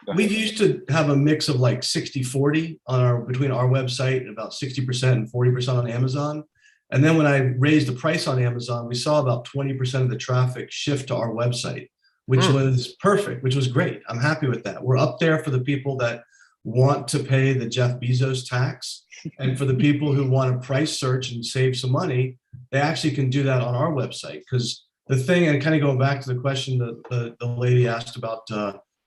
but we used to have a mix of like 60-40 between our website and about 60% and 40% on Amazon. And then when I raised the price on Amazon, we saw about 20% of the traffic shift to our website, which was perfect, which was great. I'm happy with that. We're up there for the people that want to pay the Jeff Bezos tax. And for the people who want to price search and save some money, they actually can do that on our website. Because the thing, and kind of going back to the question that the lady asked about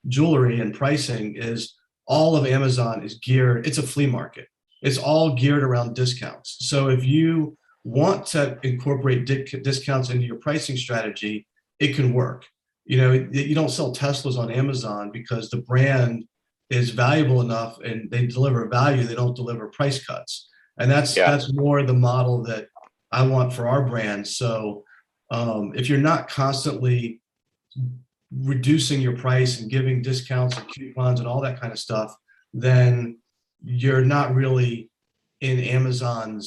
jewelry and pricing, is all of Amazon is geared. It's a flea market. It's all geared around discounts. So if you want to incorporate discounts into your pricing strategy, it can work. You don't sell Teslas on Amazon because the brand is valuable enough and they deliver value. They don't deliver price cuts. And that's more the model that I want for our brand. So if you're not constantly reducing your price and giving discounts and coupons and all that kind of stuff, then you're not really in Amazon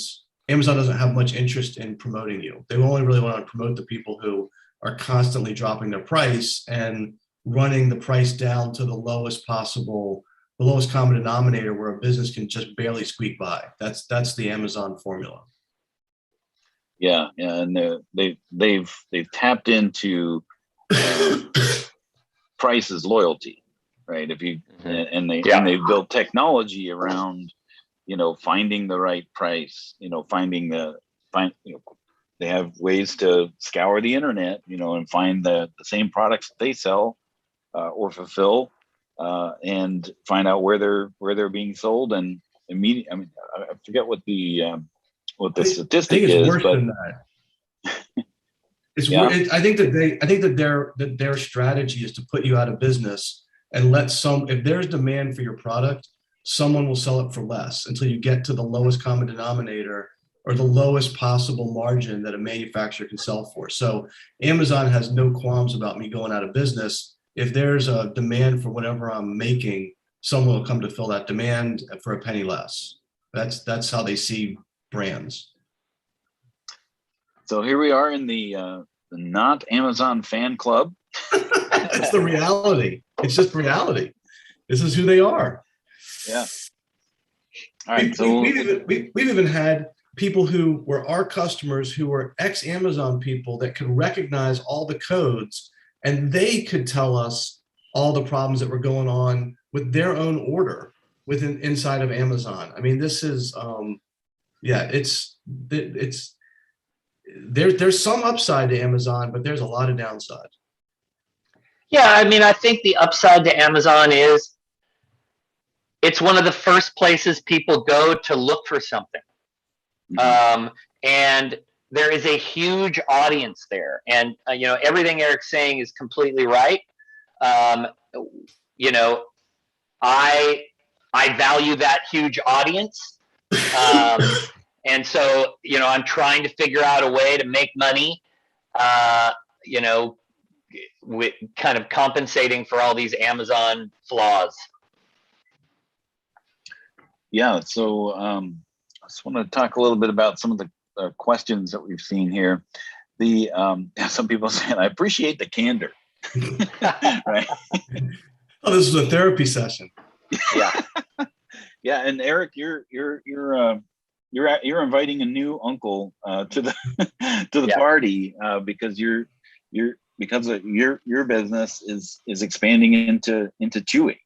doesn't have much interest in promoting you. They only really want to promote the people who are constantly dropping their price and running the price down to the lowest common denominator where a business can just barely squeak by. That's the Amazon formula. Yeah, and they've tapped into price is loyalty, right? If you and they've built technology around, finding the right price, they have ways to scour the internet, and find the same products that they sell or fulfill, and find out where they're being sold, and immediately. I mean, I forget what the statistic is, worse but than that. I think that their strategy is to put you out of business and if there's demand for your product, someone will sell it for less until you get to the lowest common denominator or the lowest possible margin that a manufacturer can sell for. So Amazon has no qualms about me going out of business. If there's a demand for whatever I'm making, someone will come to fill that demand for a penny less. That's how they see brands. So here we are in the not Amazon fan club. That's the reality. It's just reality. This is who they are. Yeah. All right. We've even had people who were our customers who were ex-Amazon people that could recognize all the codes, and they could tell us all the problems that were going on with their own order inside of Amazon. I mean, this is there's some upside to Amazon, but there's a lot of downside. Yeah, I mean, I think the upside to Amazon is it's one of the first places people go to look for something. And there is a huge audience there. And, everything Eric's saying is completely right. Um, you know, I value that huge audience. And so, I'm trying to figure out a way to make money, you know, with kind of compensating for all these Amazon flaws. Yeah, so I just want to talk a little bit about some of the questions that we've seen here. Some people saying, I appreciate the candor. Right. Oh, this is a therapy session. Yeah. Yeah, and Eric, you're inviting a new uncle to the party because because of your business is expanding into Chewy,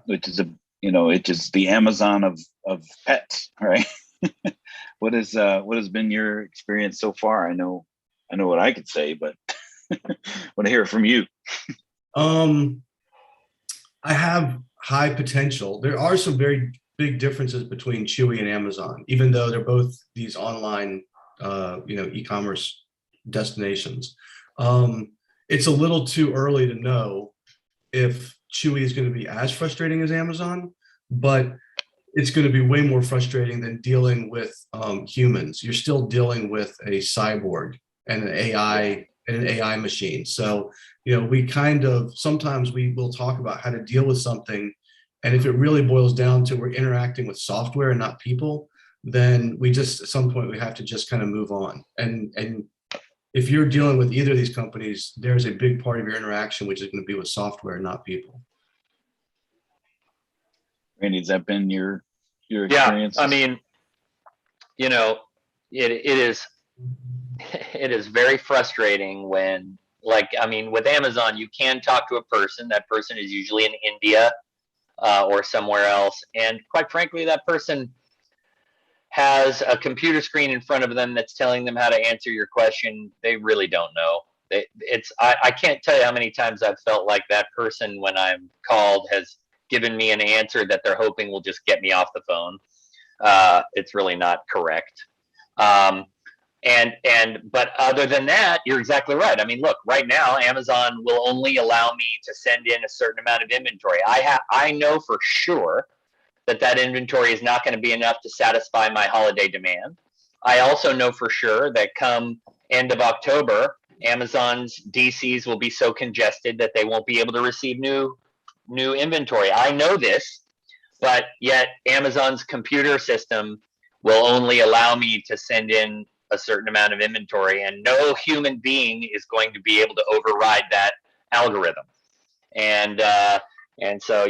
which is it is the Amazon of pets, right? What has been your experience so far? I know what I could say, but want to hear it from you. I have high potential. There are some very big differences between Chewy and Amazon, even though they're both these online, e-commerce destinations. It's a little too early to know if Chewy is going to be as frustrating as Amazon, but it's going to be way more frustrating than dealing with humans. You're still dealing with a cyborg and an AI machine. So, we sometimes we will talk about how to deal with something. And if it really boils down to we're interacting with software and not people, then at some point we have to just kind of move on. And if you're dealing with either of these companies, there's a big part of your interaction, which is going to be with software, not people. Randy, has that been your experience? Yeah, I mean, it is very frustrating when, with Amazon, you can talk to a person. That person is usually in India or somewhere else. And quite frankly, that person has a computer screen in front of them that's telling them how to answer your question. They really don't know. I can't tell you how many times I've felt like that person, when I'm called, has given me an answer that they're hoping will just get me off the phone. It's really not correct. But other than that, you're exactly right. I mean, look, right now, Amazon will only allow me to send in a certain amount of inventory. I know for sure that inventory is not going to be enough to satisfy my holiday demand. I also know for sure that come end of October, Amazon's DCs will be so congested that they won't be able to receive new inventory. I know this, but yet Amazon's computer system will only allow me to send in a certain amount of inventory, and no human being is going to be able to override that algorithm. And so,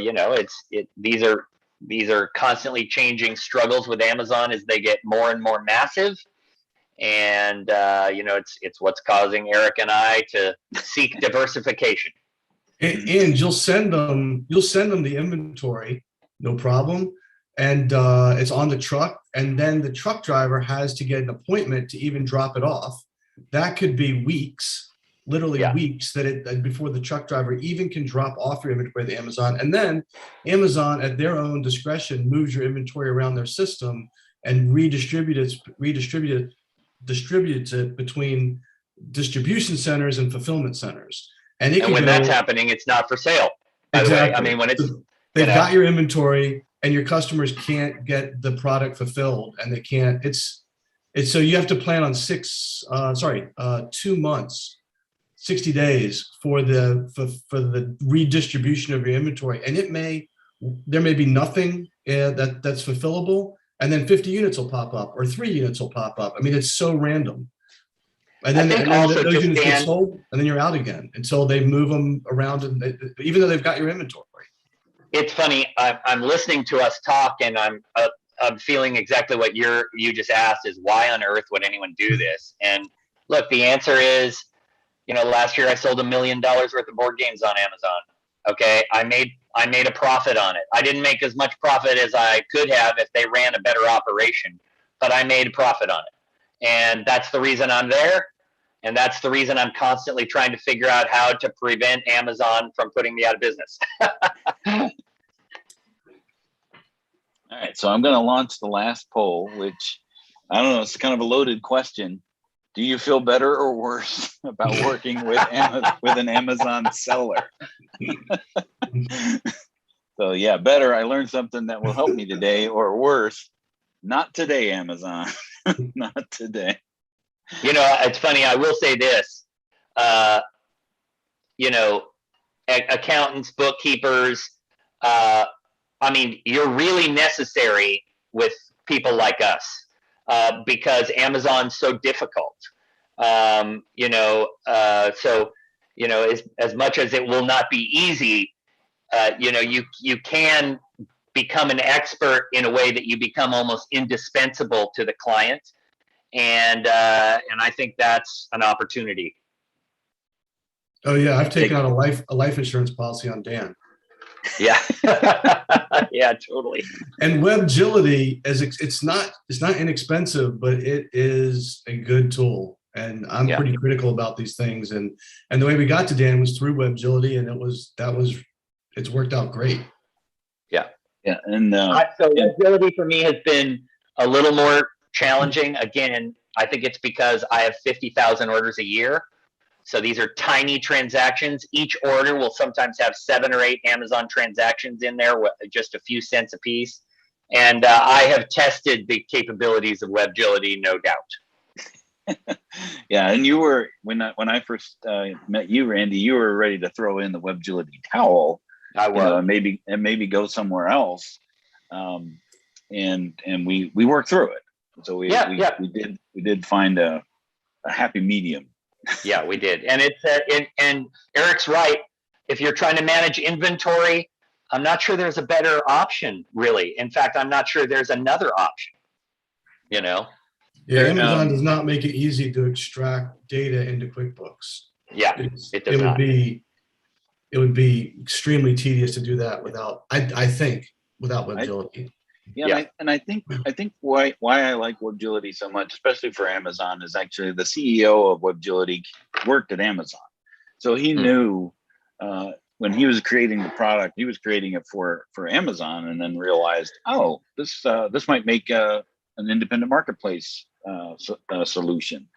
these are constantly changing struggles with Amazon as they get more and more massive. And it's what's causing Eric and I to seek diversification. And you'll send them the inventory, no problem. And it's on the truck, and then the truck driver has to get an appointment to even drop it off. That could be weeks, literally weeks, that before the truck driver even can drop off your inventory to Amazon. And then Amazon, at their own discretion, moves your inventory around their system and redistributes it between distribution centers and fulfillment centers. And when that's happening, it's not for sale. By the way, I mean, when they've got your inventory and your customers can't get the product fulfilled, and they can't. It's so you have to plan on 2 months, 60 days for the redistribution of your inventory, and there may be nothing that's fulfillable, and then 50 units will pop up or 3 units will pop up. I mean, it's so random. And then those units get sold, and then you're out again until they move them around, even though they've got your inventory. It's funny. I'm listening to us talk, and I'm feeling exactly what you just asked: is why on earth would anyone do this? And look, the answer is, last year I sold $1 million worth of board games on Amazon. Okay, I made a profit on it. I didn't make as much profit as I could have if they ran a better operation, but I made a profit on it, and that's the reason I'm there. And that's the reason I'm constantly trying to figure out how to prevent Amazon from putting me out of business. All right, so I'm going to launch the last poll, which I don't know, it's kind of a loaded question. Do you feel better or worse about working with an Amazon seller? So yeah, better. I learned something that will help me today, or worse, not today, Amazon. Not today. It's funny. I will say this. Accountants, bookkeepers. You're really necessary with people like us because Amazon's so difficult. As much as it will not be easy, you can become an expert in a way that you become almost indispensable to the client, and I think that's an opportunity. Oh yeah, I've taken out a life insurance policy on Dan. Yeah, yeah, totally. And WebGility it's not inexpensive, but it is a good tool. And I'm pretty critical about these things. And the way we got to Dan was through WebGility, and it's worked out great. Yeah, yeah. And so WebGility for me has been a little more challenging. Again, I think it's because I have 50,000 orders a year. So these are tiny transactions. Each order will sometimes have 7 or 8 Amazon transactions in there with just a few cents a piece. And I have tested the capabilities of WebGility, no doubt. Yeah, and you were when I first met you, Randy, you were ready to throw in the WebGility towel. I was. Maybe go somewhere else. And we worked through it. So we did find a happy medium. Yeah, we did. And and Eric's right. If you're trying to manage inventory, I'm not sure there's a better option, really. In fact, I'm not sure there's another option. Yeah, Amazon does not make it easy to extract data into QuickBooks. Yeah, it does not. It would be extremely tedious to do that without WebGility. I think why I like WebGility so much, especially for Amazon, is actually the CEO of WebGility worked at Amazon, so he knew when he was creating the product, he was creating it for Amazon, and then realized, oh, this might make an independent marketplace solution,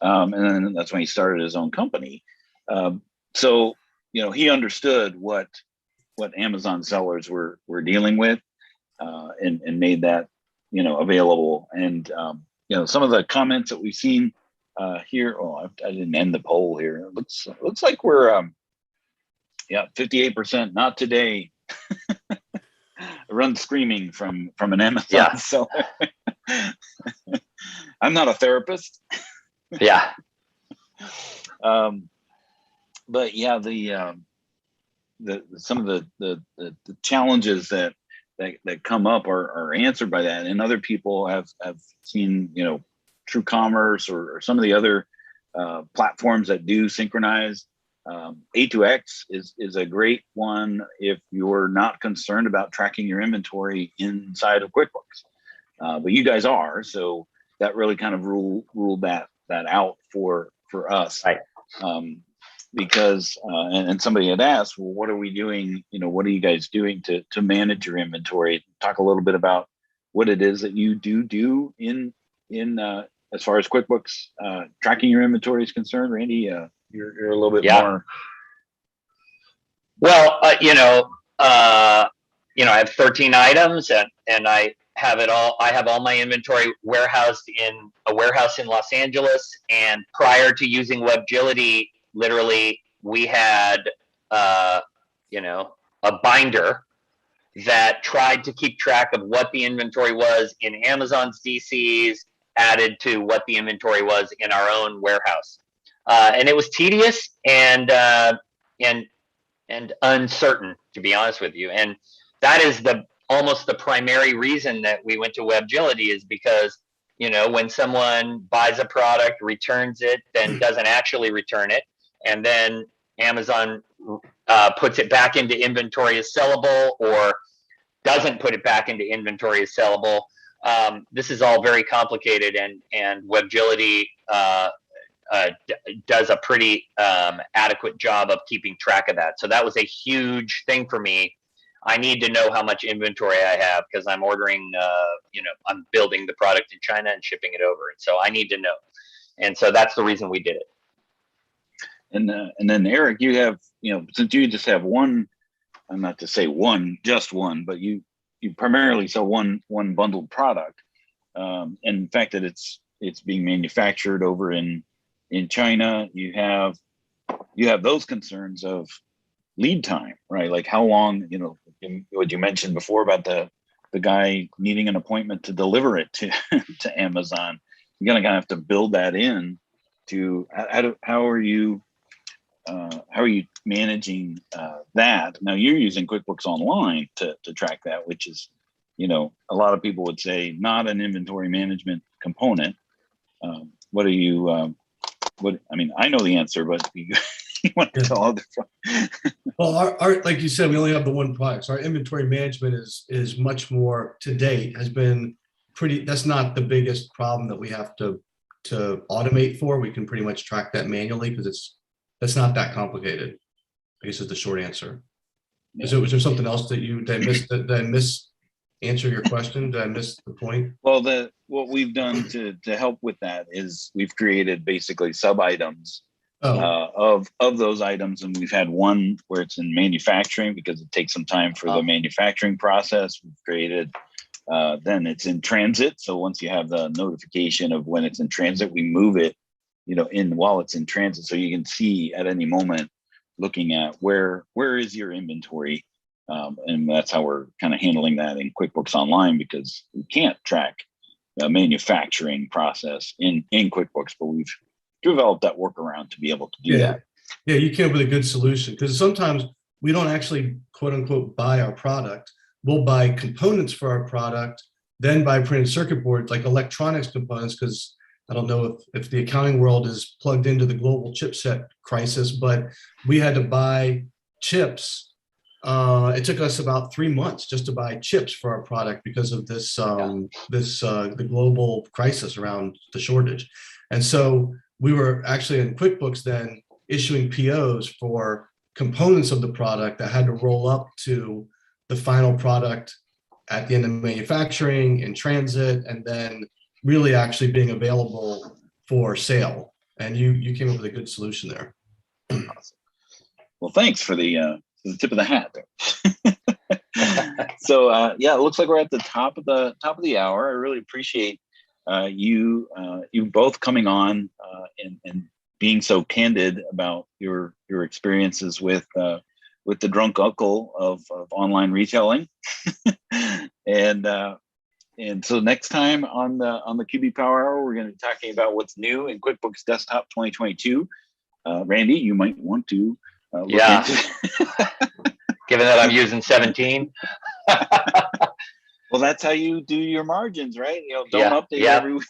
and then that's when he started his own company. So he understood what Amazon sellers were dealing with. And made that available, and some of the comments that we've seen here. Oh, I didn't end the poll here. It looks like we're 58% not today. Run screaming from an Amazon seller. I'm not a therapist. Yeah. But yeah, some of the challenges that come up are answered by that, and other people have seen True Commerce or some of the other platforms that do synchronize. A2X is a great one if you're not concerned about tracking your inventory inside of QuickBooks, but you guys are, so that really kind of ruled that out for us. Right. Because and somebody had asked, well, what are we doing? What are you guys doing to manage your inventory? Talk a little bit about what it is that you do in as far as QuickBooks tracking your inventory is concerned. Randy, you're a little bit more. Well, I have 13 items, and I have it all. I have all my inventory warehoused in a warehouse in Los Angeles, and prior to using WebGility, literally, we had, a binder that tried to keep track of what the inventory was in Amazon's DCs, added to what the inventory was in our own warehouse, and it was tedious and uncertain, to be honest with you. And that is almost the primary reason that we went to WebGility, is because when someone buys a product, returns it, then doesn't actually return it, and then Amazon puts it back into inventory as sellable, or doesn't put it back into inventory as sellable. This is all very complicated, and WebGility does a pretty adequate job of keeping track of that. So that was a huge thing for me. I need to know how much inventory I have, because I'm ordering, I'm building the product in China and shipping it over. And so I need to know. And so that's the reason we did it. And then Eric, you have, since you just have one, not to say just one, but you primarily sell one bundled product. And the fact that it's being manufactured over in China, you have those concerns of lead time, right? Like how long, what you mentioned before about the guy needing an appointment to deliver it to to Amazon. You're gonna have to build that in to how are you managing that? Now you're using QuickBooks Online to track that, which is, a lot of people would say not an inventory management component. What are you? I know the answer, but you want to tell other. Well, our like you said, we only have the one product. So our inventory management is much more, to date, has been pretty. That's not the biggest problem that we have to automate for. We can pretty much track that manually because that's not that complicated, I guess is the short answer. Was there something else that I missed answer your question? Did I miss the point? Well, what we've done to help with that is we've created basically sub items of those items, and we've had one where it's in manufacturing because it takes some time for the manufacturing process. We've created then it's in transit. So once you have the notification of when it's in transit, we move it, while it's in transit, so you can see at any moment, looking at where is your inventory, and that's how we're kind of handling that in QuickBooks Online, because we can't track the manufacturing process in QuickBooks, but we've developed that workaround to be able to do that. Yeah, you came up with a good solution, because sometimes we don't actually quote unquote buy our product. We'll buy components for our product, then buy printed circuit boards, like electronics components, because I don't know if the accounting world is plugged into the global chipset crisis, but we had to buy chips. It took us about 3 months just to buy chips for our product because of this the global crisis around the shortage. And so we were actually in QuickBooks then issuing POs for components of the product that had to roll up to the final product at the end of manufacturing, in transit, and then really actually being available for sale. And you came up with a good solution there. Awesome. Well, thanks for the tip of the hat there. So it looks like we're at the top of the hour. I really appreciate you both coming on and being so candid about your experiences with the drunk uncle of online retailing. And so next time on the QB Power Hour, we're going to be talking about what's new in QuickBooks Desktop 2022. Randy, you might want to look into given that I'm using 17. Well, that's how you do your margins, right? Don't update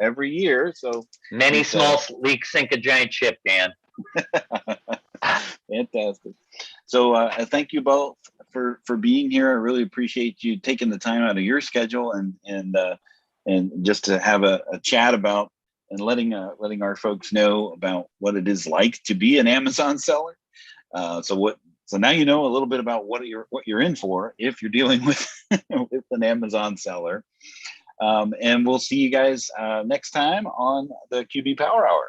every year. So many small leaks sink a giant ship, Dan. Fantastic. So thank you both for being here. I really appreciate you taking the time out of your schedule and just to have a chat about and letting our folks know about what it is like to be an Amazon seller. So now you know a little bit about what you're in for if you're dealing with with an Amazon seller. And we'll see you guys next time on the QB Power Hour.